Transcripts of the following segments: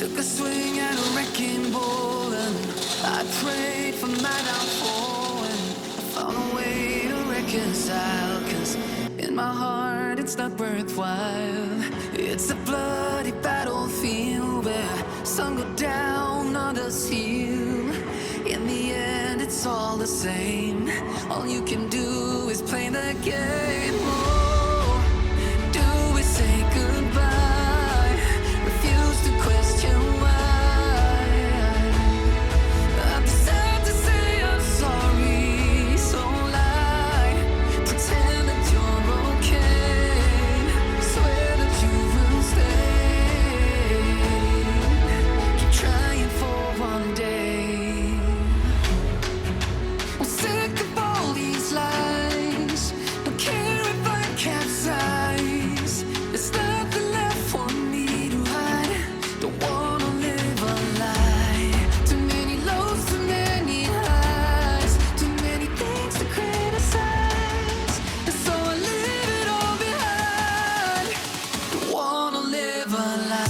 Took a swing at a wrecking ball and I prayed for my downfall and I found a way to reconcile. Cause in my heart it's not worthwhile. It's a bloody battlefield where some go down, others heal. In the end it's all the same. All you can do is play the game. Oh, do we say goodbye? Refuse to question why. I'm sad to say I'm sorry, so lie. Pretend that you're okay. Swear that you will stay. Keep trying for one day. I'm sick of all these lies. Don't care if I capsize. There's nothing left for me to hide. Don't wanna live a lie. Too many lows, too many highs. Too many things to criticize. And so I leave it all behind. Don't wanna live a lie.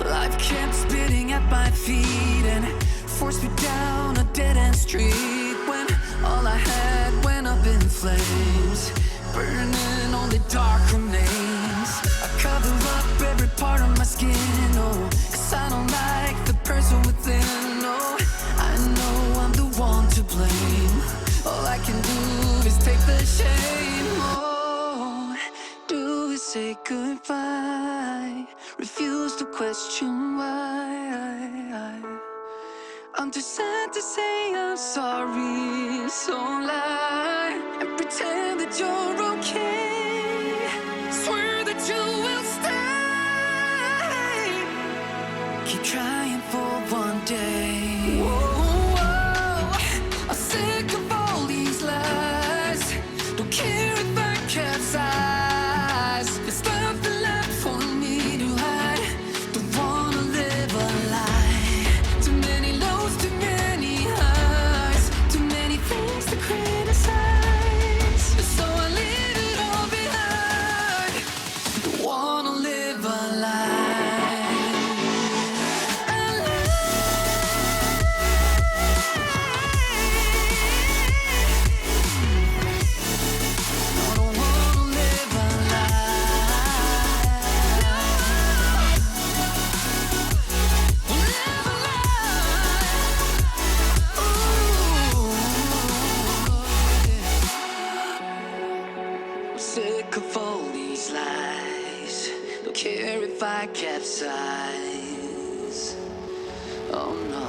Life kept spitting at my feet and forced me down a dead-end street when all I had went up in flames, burning only dark remains. I cover up every part of my skin, oh, cause I don't like the person within. Oh, I know I'm the one to blame. All I can do is take the shame. Oh, do we say goodbye? Refuse to question why. I'm too sad to say I'm sorry, so lie and pretend that you're okay. Swear that you will stay. Keep trying for one day. Whoa, I'm sick of all these lies. Don't care if I capsize. There's nothing left for me to hide. Don't wanna live a lie. Too many lows, too many highs. Too many things to criticize. So I leave it all behind. Don't wanna live a lie. I don't wanna live a lie. Live a lie. Ooh. I'm sick of all these lies. Don't care if I capsize. Oh no.